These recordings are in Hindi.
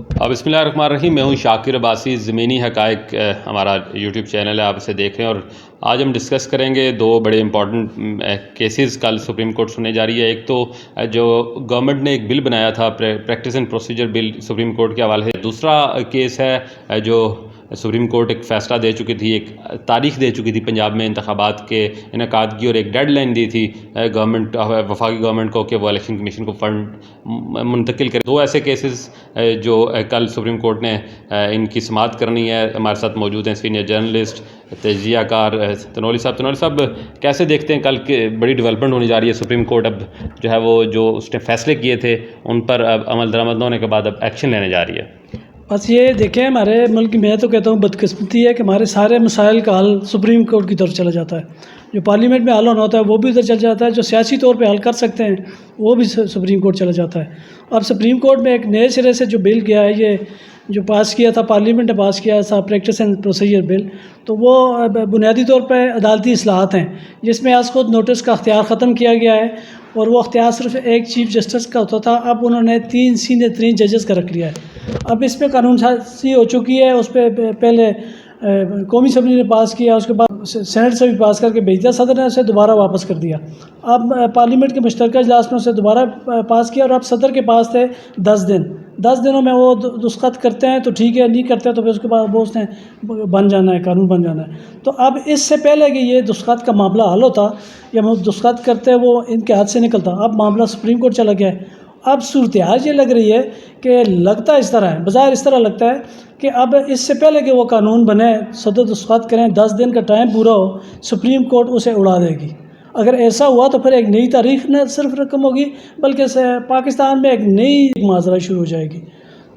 बिस्मिल्लाहिर्रहमानिर्रहीम। मैं हूँ शाकिर अब्बासी। ज़मीनी हक़ाइक़ हमारा यूट्यूब चैनल है, आप इसे देख रहे हैं। और आज हम डिस्कस करेंगे दो बड़े इंपॉर्टेंट केसेस कल सुप्रीम कोर्ट सुनने जा रही है। एक तो जो गवर्नमेंट ने एक बिल बनाया था, practice and procedure bill, supreme court के हवाले से। दूसरा केस है जो सुप्रीम कोर्ट एक फ़ैसला दे चुकी थी, एक तारीख़ दे चुकी थी पंजाब में इंतखाबात के इनेकाद की, और एक डेडलाइन दी थी गवर्नमेंट, वफाकी गवर्नमेंट को, कि वो इलेक्शन कमीशन को फ़ंड मुंतकिल करे। दो ऐसे केसेस जो कल सुप्रीम कोर्ट ने इनकी समाअत करनी है। हमारे साथ मौजूद हैं सीनियर जर्नलिस्ट तजियाकार तनोली साहब। तनोली साहब, कैसे देखते हैं कल के बड़ी डेवलपमेंट होने जा रही है? सुप्रीम कोर्ट अब जो है वो जो उसने फ़ैसले किए थे उन पर अब अमल दरामद होने के बाद अब एक्शन लेने जा रही है। बस ये देखें, हमारे मुल्क की मैं तो कहता हूँ बदकिस्मती है कि हमारे सारे मसाइल का हल सुप्रीम कोर्ट की तरफ चला जाता है। जो पार्लियामेंट में हल होना होता है वो भी उधर चल जाता है, जो सियासी तौर पे हल कर सकते हैं वो भी सुप्रीम कोर्ट चला जाता है। अब सुप्रीम कोर्ट में एक नए सिरे से जो बिल गया है, ये जो पास किया था, पार्लियामेंट ने पास किया था, प्रैक्टिस एंड प्रोसीजर बिल, तो वो बुनियादी तौर पर अदालती इस्लाहत हैं, जिसमें आज खुद नोटिस का अख्तियार ख़त्म किया गया है। और वो अख्तियार सिर्फ एक चीफ जस्टिस का होता था, अब उन्होंने 3 सीनियर 3 जजेस का रख लिया है। अब इस पर कानून साजी हो चुकी है। उस पर पहले कौमी असम्बली ने पास किया, उसके बाद सेनेट से भी पास करके भेज दिया, सदर ने उसे दोबारा वापस कर दिया। अब पार्लियामेंट के मुश्तरका इजलास में उसे दोबारा पास किया, और अब सदर के पास थे 10 दिनों में वो दस्तखत करते हैं तो ठीक है, नहीं करते तो फिर उसके बाद वो उसने बन जाना है, कानून बन जाना है। तो अब इससे पहले कि ये दस्तखत का मामला हल होता या वो दस्तखत करते वो इनके हाथ से निकलता, अब मामला सुप्रीम कोर्ट चला गया है। अब सूरत हाल ये लग रही है कि लगता इस तरह है, बाज़ाहिर इस तरह लगता है कि अब इससे पहले कि वो कानून बने, सदर दस्तखत करें, 10 दिन का टाइम पूरा हो, सुप्रीम कोर्ट उसे उड़ा देगी। अगर ऐसा हुआ तो फिर एक नई तारीख न सिर्फ रकम होगी, बल्कि पाकिस्तान में एक नई माजरा शुरू हो जाएगी।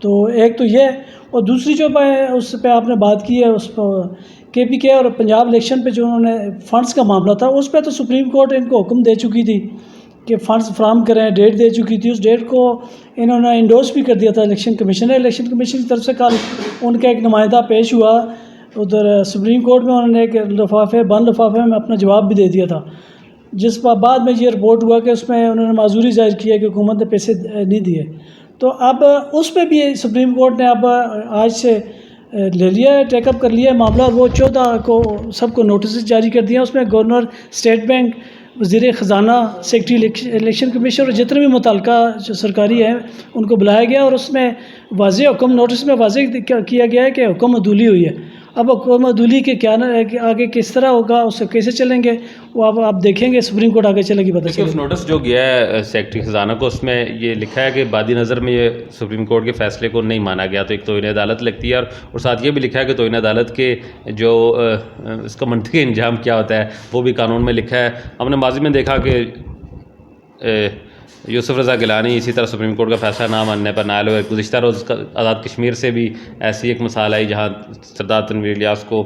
तो एक तो ये, और दूसरी जो उस पर आपने बात की है, उस पर KPK और पंजाब इलेक्शन पे जो उन्होंने फ़ंड्स का मामला था, उस पर तो सुप्रीम कोर्ट इनको हुक्म दे चुकी थी कि फ़ंड्स फ्राहम करें, डेट दे चुकी थी। उस डेट को इन्होंने इंडोर्स भी कर दिया था इलेक्शन कमीशन ने। इलेक्शन कमीशन की तरफ से कल उनका एक नुमाइंदा पेश हुआ उधर सुप्रीम कोर्ट में, उन्होंने एक बंद लिफाफे में अपना जवाब भी दे दिया था, जिस पर बाद में ये रिपोर्ट हुआ कि उसमें उन्होंने माजूरी जाहिर की है कि हुकूमत ने पैसे नहीं दिए। तो अब उस पर भी सुप्रीम कोर्ट ने अब आज से ले लिया है, टेकअप कर लिया है मामला, और वो 14 को सबको नोटिस जारी कर दिया। उसमें गवर्नर, स्टेट बैंक, वज़ीर ख़जाना, सेक्रेटरी इलेक्शन कमीशन और जितने भी मुतल्लिका जो सरकारी हैं उनको बुलाया गया, और उसमें वाज़ेह हुक्म, नोटिस में वाज़ेह किया गया है कि हुक्म अदूली हुई है। अब हुक्म अदूली के क्या आगे किस तरह होगा, उससे कैसे चलेंगे, वो अब आप देखेंगे, सुप्रीम कोर्ट आगे चलेगी पता चलेगा। उस नोटिस जो गया है सेक्रेटरी ख़जाना को, उसमें ये लिखा है कि बादी नज़र में ये सुप्रीम कोर्ट के फ़ैसले को नहीं माना गया, तो एक तौहीन अदालत लगती है, और साथ ये भी लिखा है कि तौहीन अदालत के जो इसका मंतकी अंजाम क्या होता है वो भी कानून में लिखा है। हमने माजी में देखा कि यूसुफ रज़ा गिलानी इसी तरह सुप्रीम कोर्ट का फ़ैसला ना मानने पर नायल हुए। गुज़िश्ता रोज़ आज़ाद कश्मीर से भी ऐसी एक मिसाल आई जहाँ सरदार तनवीर इलियास को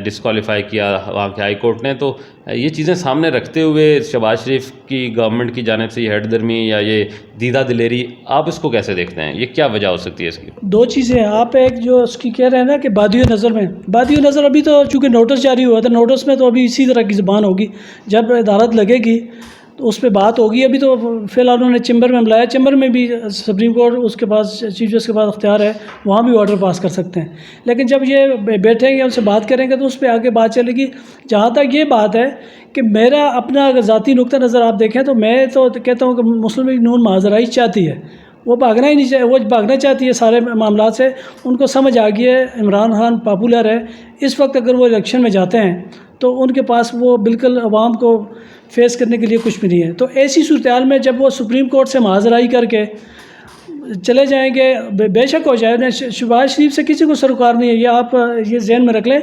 डिस्क्वालीफाई किया वहाँ के हाई कोर्ट ने। तो ये चीज़ें सामने रखते हुए शहबाज शरीफ की गवर्नमेंट की जानिब से ये हटदर्मी या ये दीदा दिलेरी, आप इसको कैसे देखते हैं? ये क्या वजह हो सकती है इसकी? दो चीज़ें हैं। आप एक जो उसकी कह रहे हैं ना कि बादियो नज़र में, बादियो नज़र अभी तो चूँकि नोटिस जारी हुआ था, नोटिस में तो अभी इसी तरह की ज़बान होगी। जब अदालत लगेगी तो उस पर बात होगी। अभी तो फ़िलहाल उन्होंने चैम्बर में बुलाया, चैम्बर में भी सुप्रीम कोर्ट उसके पास, चीफ जस्टिस के पास अख्तियार है, वहाँ भी ऑर्डर पास कर सकते हैं। लेकिन जब ये बैठेंगे, उनसे बात करेंगे, तो उस पर आगे बात चलेगी। जहाँ तक ये बात है कि मेरा अपना अगर ज़ाती नुक्ता नज़र आप देखें, तो मैं तो कहता हूँ कि मुस्लिम लीग नून माजराई चाहती है, वो भागना ही नहीं चाहिए, वो भागना चाहती है सारे मामला से। उनको समझ आ गई है इमरान खान पॉपुलर है, इस वक्त अगर वो इलेक्शन में जाते हैं तो उनके पास वो बिल्कुल अवाम को फेस करने के लिए कुछ भी नहीं है। तो ऐसी सूरत हाल में जब वो सुप्रीम कोर्ट से माजराई करके चले जाएंगे, बेशक हो जाए, शहबाज शरीफ से किसी को सरोकार नहीं है, ये आप ये जहन में रख लें।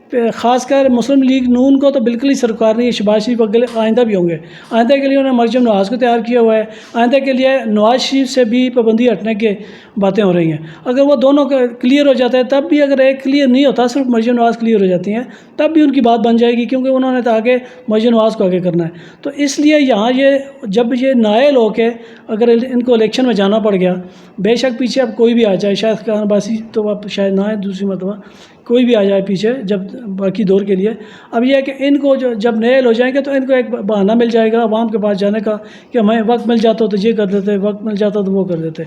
ख़ासकर मुस्लिम लीग नून को तो बिल्कुल ही सरकार नहीं है। शहबाज शरीफ अगले आइंदा भी होंगे, आइंदा के लिए उन्होंने मरजम नवाज़ को तैयार किया हुआ है, आइंदा के लिए नवाज़ शरीफ से भी पाबंदी हटने की बातें हो रही हैं। अगर वो दोनों क्लियर हो जाता है तब भी, अगर एक क्लियर नहीं होता, सिर्फ मरजम नवाज़ क्लियर हो जाती हैं, तब भी उनकी बात बन जाएगी, क्योंकि उन्होंने तो आगे मरजम नवाज़ को आगे करना है। तो इसलिए यहाँ ये जब ये नायल हो के अगर इनको इलेक्शन में जाना पड़ गया, बेशक पीछे अब कोई भी आ जाए, शायद खान अब्बासी तो अब शायद ना है दूसरी मरतबा, कोई भी आ जाए पीछे जब बाकी दौर के लिए। अब यह है कि इनको जो जब नए हो जाएंगे तो इनको एक बहाना मिल जाएगा अवाम के पास जाने का कि हमें वक्त मिल जाता तो ये कर देते, वक्त मिल जाता तो वो कर देते।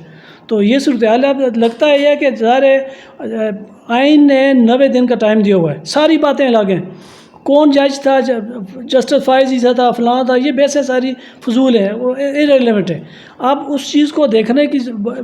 तो ये सूरत हाल है। अब लगता है यह कि ज़ाहिर आइन ने 90 दिन का टाइम दिया हुआ है, सारी बातें अलग हैं, कौन जज था, जस्टिस फाइज ईसा था, फलां था, ये वैसे सारी फजूल है, वो इरेलीवेंट है। अब उस चीज़ को देखने की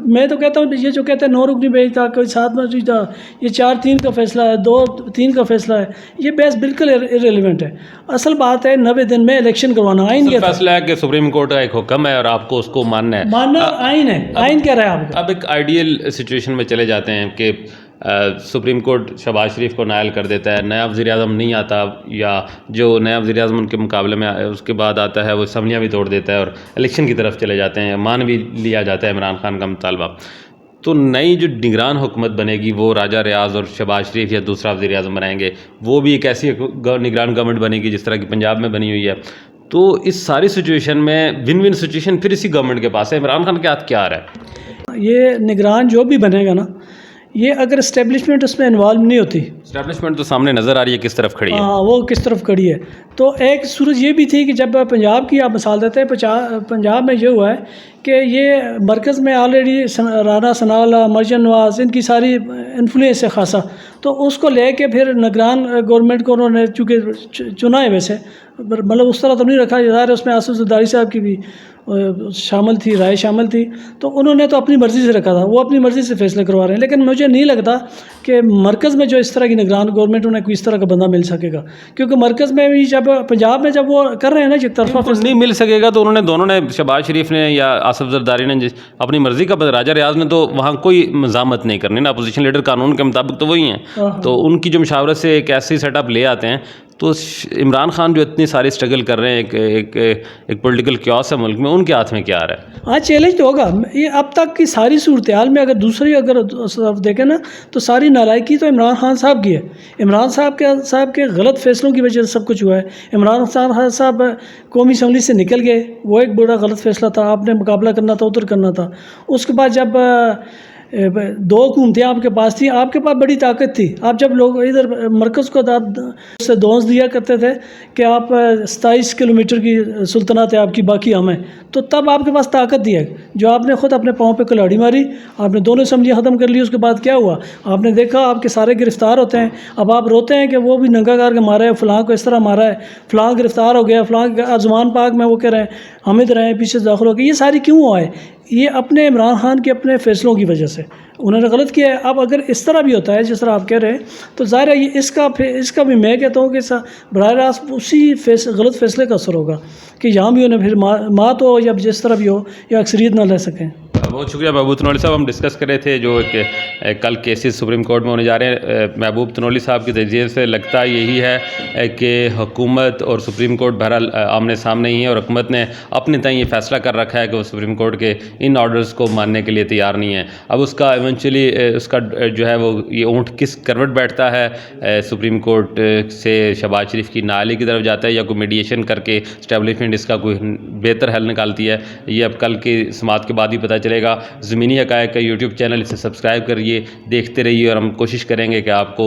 मैं तो कहता हूँ ये जो कहते हैं 9 रुकनी बेंच था, कोई 7 में था, ये 4-3 का फैसला है, 2-3 का फैसला है, ये बहस बिल्कुल इरेलीवेंट है। असल बात है 90 दिन में इलेक्शन करवाना। आइन क्या फैसला है कि सुप्रीम कोर्ट का एक हुक्म है और आपको उसको मानना है, मानना आइन है। आइन कह रहा है आपको। अब एक आइडियल सिचुएशन में चले जाते हैं कि सुप्रीम कोर्ट शहबाज शरीफ को नायल कर देता है, नया वज़ीर आज़म नहीं आता, या जो नया वज़ीर आज़म उनके मुकाबले में उसके बाद आता है वो असम्बलियाँ भी तोड़ देता है और इलेक्शन की तरफ चले जाते हैं, मान भी लिया जाता है इमरान खान का मुतालबा। तो नई जो निगरान हुकूमत बनेगी वो राजा रियाज और शहबाज शरीफ या दूसरा वज़ीर आज़म बनाएंगे, वो भी एक ऐसी निगरान गवर्नमेंट बनेगी जिस तरह की पंजाब में बनी हुई है। तो इस सारी सिचुएशन में विन विन सिचुएशन फिर इसी गवर्नमेंट के पास है। इमरान खान के हाथ क्या आ रहा है? ये निगरान जो भी बनेगा ना, ये अगर इस्टेब्लिशमेंट उसमें इन्वॉल्व नहीं होती, इस्टेब्लिशमेंट तो सामने नज़र आ रही है किस तरफ खड़ी है। हाँ, वो किस तरफ खड़ी है। तो एक सूरत ये भी थी कि जब पंजाब की आप मिसाल देते हैं, पंजाब में ये हुआ है कि ये मरकज़ में ऑलरेडी राना सनाउल्लाह, मर्चेंट नवाज़, इनकी सारी इन्फ्लुएंस है खासा, तो उसको लेके फिर निगरान गवर्नमेंट को उन्होंने चूँकि चुना है, वैसे मतलब उस तरह तो नहीं रखा, ज़ाहिर उसमें आसिफ ज़रदारी साहब की भी शामिल थी, राय शामिल थी, तो उन्होंने तो अपनी मर्ज़ी से रखा था, वो अपनी मर्ज़ी से फैसले करवा रहे हैं। लेकिन मुझे नहीं लगता कि मरकज़ में जो इस तरह की निगरान गवर्नमेंट उन्हें कोई इस तरह का बंदा मिल सकेगा, क्योंकि मरकज़ में भी जब पंजाब में जब वो कर रहे हैं ना एक तरफा नहीं मिल सकेगा, तो उन्होंने दोनों ने, शहबाज शरीफ ने या आसिफ जरदारी ने अपनी मर्ज़ी का, राजा रियाज ने तो वहाँ कोई मज़ामत नहीं करनी ना, अपोजिशन लीडर कानून के मुताबिक तो वही हैं, तो उनकी जो मशावरत से एक ऐसी सेटअप ले आते हैं। तो इमरान खान जो इतनी सारी स्ट्रगल कर रहे हैं, एक पॉलिटिकल क्योस है मुल्क में, उनके हाथ में क्या आ रहा है? हाँ, चैलेंज तो होगा। ये अब तक की सारी सूरत हाल में अगर देखें ना, तो सारी नालायकी तो इमरान खान साहब की है। इमरान साहब के गलत फैसलों की वजह से सब कुछ हुआ है। इमरान खान साहब कौमी असम्बली से निकल गए, वो एक बड़ा गलत फैसला था, आपने मुकाबला करना था, उधर करना था। उसके बाद जब 2 हुकूमतें आपके पास थी, आपके पास बड़ी ताकत थी, आप जब लोग इधर मरकज़ को उससे दोष दिया करते थे कि आप 27 किलोमीटर की सुल्तनत है आपकी, बाकी हम हैं, तो तब आपके पास ताकत दी है, जो आपने ख़ुद अपने पाँव पे कुल्हाड़ी मारी, आपने दोनों असम्बलियाँ ख़त्म कर ली। उसके बाद क्या हुआ, आपने देखा आपके सारे गिरफ़्तार होते हैं। अब आप रोते हैं कि वो भी नंगा करके मारा है, फ़लाँ को इस तरह मारा है, फ़लाँ गिरफ़्तार हो गया, फ़लाँ ज़ुबान पाक में वो कह रहे हैं हम इधर हैं, पीछे दाखिल हो गए। ये सारी क्यों हुआ है? ये अपने इमरान खान के अपने फ़ैसलों की वजह से उन्होंने गलत किया है। अब अगर इस तरह भी होता है जिस तरह आप कह रहे हैं, तो ज़ाहिर है ये इसका भी मैं कहता हूँ कि बराह रास्त उसी गलत फ़ैसले का असर होगा कि यहाँ भी उन्हें फिर मात हो, या जिस तरह भी हो, या अक्सरियत ना ले सकें। बहुत शुक्रिया महबूब तनौली साहब। हम डिस्कस कर रहे थे जो कल केसेस सुप्रीम कोर्ट में होने जा रहे हैं। महबूब तनौली साहब के नज़रिए से लगता यही है कि हुकूमत और सुप्रीम कोर्ट बहरहाल आमने सामने ही है, और हुकूमत ने अपने तय ये फैसला कर रखा है कि वो सुप्रीम कोर्ट के इन ऑर्डर्स को मानने के लिए तैयार नहीं है। अब उसका इवेंचुअली उसका जो है वो ये ऊँट किस करवट बैठता है, सुप्रीम कोर्ट से शहबाज शरीफ की नाअहली की तरफ जाता है, या कोई मीडिएशन करके इस्टेब्लिशमेंट इसका कोई बेहतर हल निकालती है, ये अब कल की समात के बाद ही पता चलेगा। ज़मीनी हक़ाइक़ का यूट्यूब चैनल, इसे सब्सक्राइब करिए, देखते रहिए, और हम कोशिश करेंगे कि आपको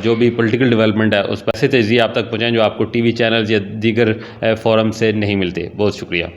जो भी पॉलिटिकल डेवलपमेंट है उस पर ऐसे तेज़ी आप तक पहुँचाएँ जो आपको टीवी चैनल्स या दीगर फोरम से नहीं मिलते। बहुत शुक्रिया।